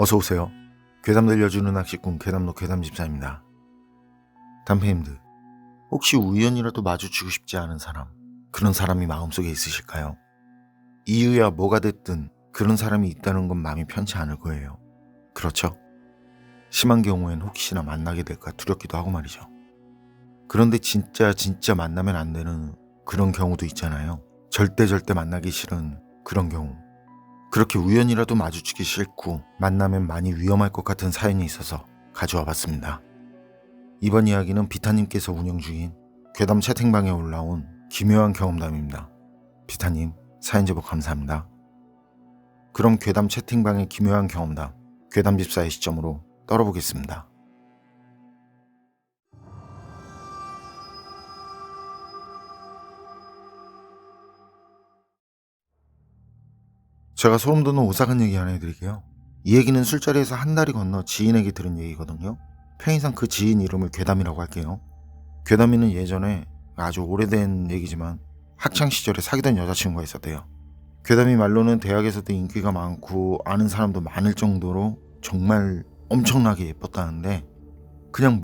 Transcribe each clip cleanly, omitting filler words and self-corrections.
어서오세요. 괴담 들려주는 낚시꾼 괴담로 괴담집사입니다. 담페님들, 혹시 우연이라도 마주치고 싶지 않은 사람, 그런 사람이 마음속에 있으실까요? 이유야 뭐가 됐든 그런 사람이 있다는 건 마음이 편치 않을 거예요. 그렇죠? 심한 경우엔 혹시나 만나게 될까 두렵기도 하고 말이죠. 그런데 진짜 만나면 안 되는 그런 경우도 있잖아요. 절대 만나기 싫은 그런 경우. 그렇게 우연이라도 마주치기 싫고 만나면 많이 위험할 것 같은 사연이 있어서 가져와 봤습니다. 이번 이야기는 비타님께서 운영 중인 괴담 채팅방에 올라온 기묘한 경험담입니다. 비타님, 사연 제보 감사합니다. 그럼 괴담 채팅방의 기묘한 경험담, 괴담집사의 시점으로 떨어보겠습니다. 제가 소름 돋는 오싹한 얘기 하나 해드릴게요. 이 얘기는 술자리에서 한 달이 건너 지인에게 들은 얘기거든요. 편의상 그 지인 이름을 괴담이라고 할게요. 괴담이는 예전에 아주 오래된 얘기지만 학창시절에 사귀던 여자친구가 있었대요. 괴담이 말로는 대학에서도 인기가 많고 아는 사람도 많을 정도로 정말 엄청나게 예뻤다는데, 그냥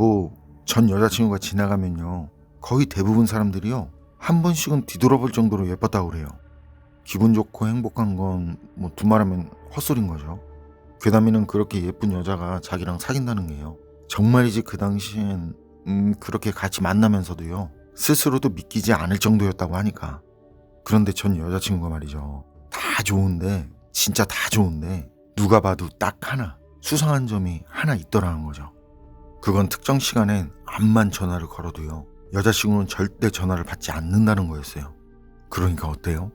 전 여자친구가 지나가면요, 거의 대부분 사람들이요, 한 번씩은 뒤돌아볼 정도로 예뻤다고 그래요. 기분 좋고 행복한 건 두말하면 헛소리인 거죠. 괴담이는 그렇게 예쁜 여자가 자기랑 사귄다는 게요, 정말이지 그 당시엔 그렇게 같이 만나면서도요, 스스로도 믿기지 않을 정도였다고 하니까. 그런데 전 여자친구가 말이죠, 다 좋은데, 진짜 다 좋은데 누가 봐도 딱 하나 수상한 점이 하나 있더라는 거죠. 그건 특정 시간엔 암만 전화를 걸어도요, 여자친구는 절대 전화를 받지 않는다는 거였어요. 그러니까 어때요?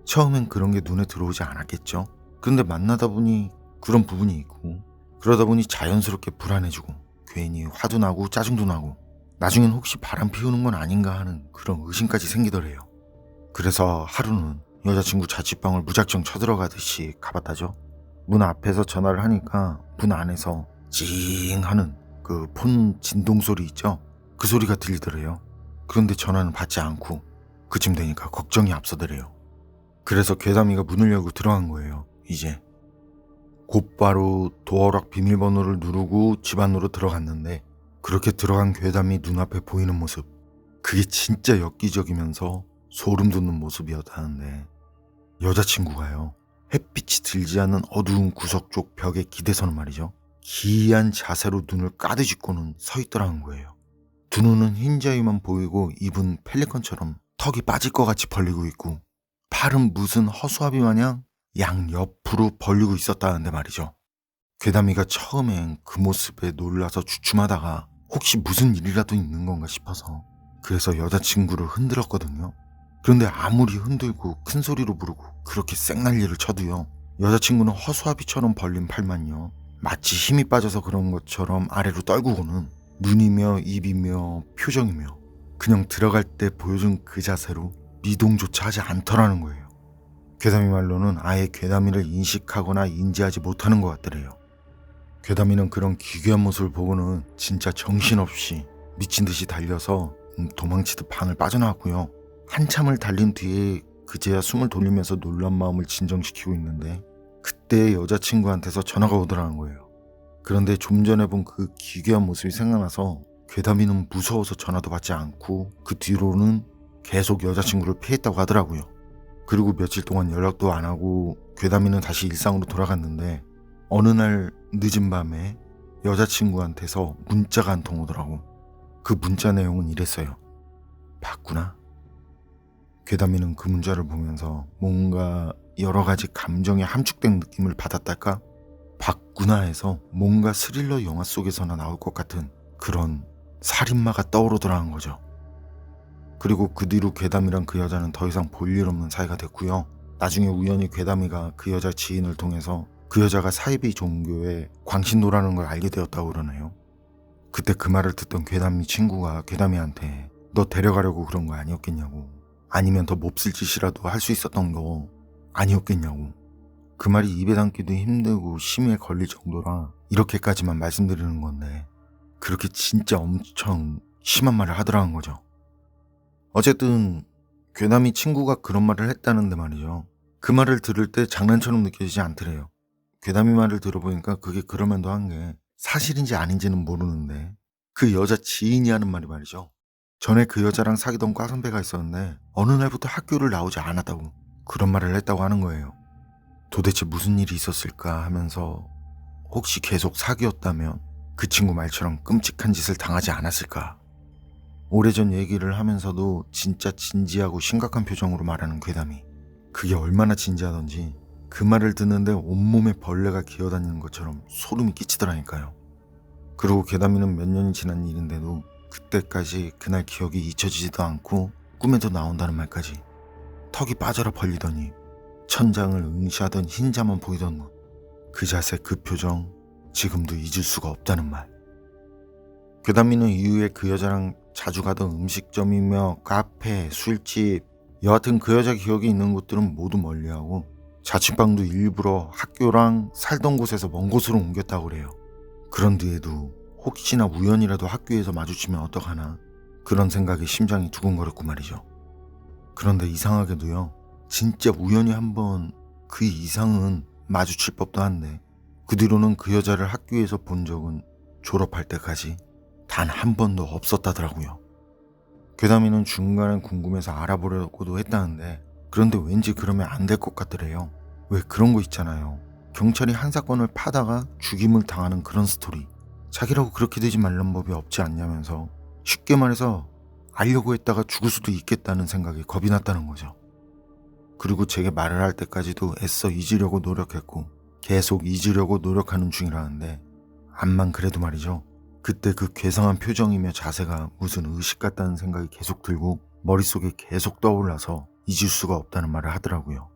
처음엔 그런 게 눈에 들어오지 않았겠죠. 그런데 만나다 보니 그런 부분이 있고, 그러다 보니 자연스럽게 불안해지고 괜히 화도 나고 짜증도 나고, 나중엔 혹시 바람 피우는 건 아닌가 하는 그런 의심까지 생기더래요. 그래서 하루는 여자친구 자취방을 무작정 쳐들어가듯이 가봤다죠. 문 앞에서 전화를 하니까 문 안에서 찡 하는 그 폰 진동 소리 있죠? 그 소리가 들리더래요. 그런데 전화는 받지 않고 그쯤 되니까 걱정이 앞서더래요. 그래서 괴담이가 문을 열고 들어간 거예요. 이제 곧바로 도어락 비밀번호를 누르고 집 안으로 들어갔는데, 그렇게 들어간 괴담이 눈앞에 보이는 모습, 그게 진짜 엽기적이면서 소름 돋는 모습이었다는데, 여자친구가요, 햇빛이 들지 않는 어두운 구석 쪽 벽에 기대서는 말이죠, 기이한 자세로 눈을 까드집고는 서 있더라는 거예요. 두 눈은 흰자위만 보이고 입은 펠리컨처럼 턱이 빠질 것 같이 벌리고 있고, 팔은 무슨 허수아비 마냥 양옆으로 벌리고 있었다는데 말이죠. 괴담이가 처음엔 그 모습에 놀라서 주춤하다가 혹시 무슨 일이라도 있는 건가 싶어서 그래서 여자친구를 흔들었거든요. 그런데 아무리 흔들고 큰 소리로 부르고 그렇게 쌩난리를 쳐도요, 여자친구는 허수아비처럼 벌린 팔만요, 마치 힘이 빠져서 그런 것처럼 아래로 떨구고는 눈이며 입이며 표정이며 그냥 들어갈 때 보여준 그 자세로 미동조차 하지 않더라는 거예요. 괴담이 말로는 아예 괴담이를 인식하거나 인지하지 못하는 것 같더래요. 괴담이는 그런 기괴한 모습을 보고는 진짜 정신없이 미친 듯이 달려서 도망치듯 방을 빠져나왔고요. 한참을 달린 뒤에 그제야 숨을 돌리면서 놀란 마음을 진정시키고 있는데, 그때 여자친구한테서 전화가 오더라는 거예요. 그런데 좀 전에 본 그 기괴한 모습이 생각나서 괴담이는 무서워서 전화도 받지 않고 그 뒤로는 계속 여자친구를 피했다고 하더라고요. 그리고 며칠 동안 연락도 안 하고 괴담이는 다시 일상으로 돌아갔는데, 어느 날 늦은 밤에 여자친구한테서 문자가 한 통 오더라고. 그 문자 내용은 이랬어요. 봤구나. 괴담이는 그 문자를 보면서 뭔가 여러 가지 감정에 함축된 느낌을 받았달까? 봤구나 해서 뭔가 스릴러 영화 속에서나 나올 것 같은 그런 살인마가 떠오르더라는 거죠. 그리고 그 뒤로 괴담이랑 그 여자는 더 이상 볼 일 없는 사이가 됐고요. 나중에 우연히 괴담이가 그 여자 지인을 통해서 그 여자가 사이비 종교의 광신도라는 걸 알게 되었다고 그러네요. 그때 그 말을 듣던 괴담이 친구가 괴담이한테 너 데려가려고 그런 거 아니었겠냐고, 아니면 더 몹쓸 짓이라도 할 수 있었던 거 아니었겠냐고. 그 말이 입에 담기도 힘들고 심의에 걸릴 정도라 이렇게까지만 말씀드리는 건데, 그렇게 진짜 엄청 심한 말을 하더라는 거죠. 어쨌든 괴담이 친구가 그런 말을 했다는데 말이죠, 그 말을 들을 때 장난처럼 느껴지지 않더래요. 괴담이 말을 들어보니까 그게 그럴만도 한 게 사실인지 아닌지는 모르는데 그 여자 지인이 하는 말이 말이죠. 전에 그 여자랑 사귀던 과선배가 있었는데 어느 날부터 학교를 나오지 않았다고 그런 말을 했다고 하는 거예요. 도대체 무슨 일이 있었을까 하면서 혹시 계속 사귀었다면 그 친구 말처럼 끔찍한 짓을 당하지 않았을까. 오래전 얘기를 하면서도 진짜 진지하고 심각한 표정으로 말하는 괴담이 그게 얼마나 진지하던지 그 말을 듣는데 온몸에 벌레가 기어다니는 것처럼 소름이 끼치더라니까요. 그리고 괴담이는 몇 년이 지난 일인데도 그때까지 그날 기억이 잊혀지지도 않고 꿈에도 나온다는 말까지 턱이 빠져라 벌리더니 천장을 응시하던 흰자만 보이던 눈, 그 자세 그 표정 지금도 잊을 수가 없다는 말. 괴담이는 이후에 그 여자랑 자주 가던 음식점이며 카페, 술집, 여하튼 그 여자 기억이 있는 곳들은 모두 멀리하고 자취방도 일부러 학교랑 살던 곳에서 먼 곳으로 옮겼다고 그래요. 그런 뒤에도 혹시나 우연이라도 학교에서 마주치면 어떡하나 그런 생각에 심장이 두근거렸고 말이죠. 그런데 이상하게도요, 진짜 우연히 한번 그 이상은 마주칠 법도 한데 그 뒤로는 그 여자를 학교에서 본 적은 졸업할 때까지 단 한 번도 없었다더라고요. 괴담이는 중간에 궁금해서 알아보려고도 했다는데 그런데 왠지 그러면 안 될 것 같더래요. 왜 그런 거 있잖아요. 경찰이 한 사건을 파다가 죽임을 당하는 그런 스토리. 자기라고 그렇게 되지 말란 법이 없지 않냐면서 쉽게 말해서 알려고 했다가 죽을 수도 있겠다는 생각이 겁이 났다는 거죠. 그리고 제게 말을 할 때까지도 애써 잊으려고 노력했고 계속 잊으려고 노력하는 중이라는데 암만 그래도 말이죠. 그때 그 괴상한 표정이며 자세가 무슨 의식 같다는 생각이 계속 들고 머릿속에 계속 떠올라서 잊을 수가 없다는 말을 하더라고요.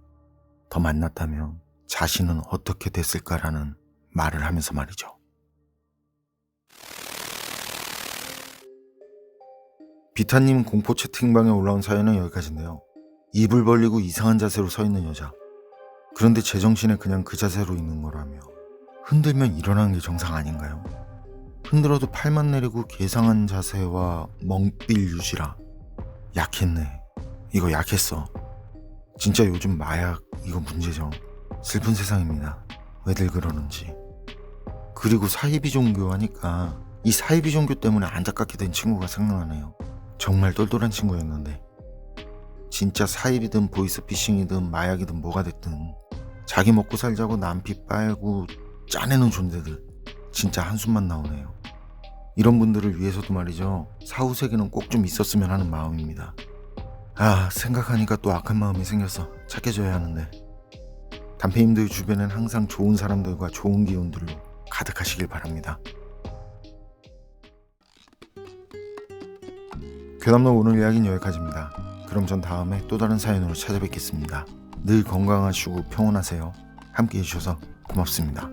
더 만났다면 자신은 어떻게 됐을까라는 말을 하면서 말이죠. 비타님 공포 채팅방에 올라온 사연은 여기까지인데요. 입을 벌리고 이상한 자세로 서 있는 여자. 그런데 제정신에 그냥 그 자세로 있는 거라며 흔들면 일어나는 게 정상 아닌가요? 흔들어도 팔만 내리고 괴상한 자세와 멍삘 유지라. 약했네. 이거 약했어. 진짜 요즘 마약 이거 문제죠. 슬픈 세상입니다. 왜들 그러는지. 그리고 사이비 종교 하니까 이 사이비 종교 때문에 안타깝게 된 친구가 생각나네요. 정말 똘똘한 친구였는데 진짜 사이비든 보이스피싱이든 마약이든 뭐가 됐든 자기 먹고 살자고 남피 빨고 짜내는 존재들 진짜 한숨만 나오네요. 이런 분들을 위해서도 말이죠. 사후세계는 꼭 좀 있었으면 하는 마음입니다. 아, 생각하니까 또 악한 마음이 생겨서 착해져야 하는데 담페님들 주변엔 항상 좋은 사람들과 좋은 기운들로 가득하시길 바랍니다. 괴담로 오늘 이야기는 여기까지입니다. 그럼 전 다음에 또 다른 사연으로 찾아뵙겠습니다. 늘 건강하시고 평온하세요. 함께 해주셔서 고맙습니다.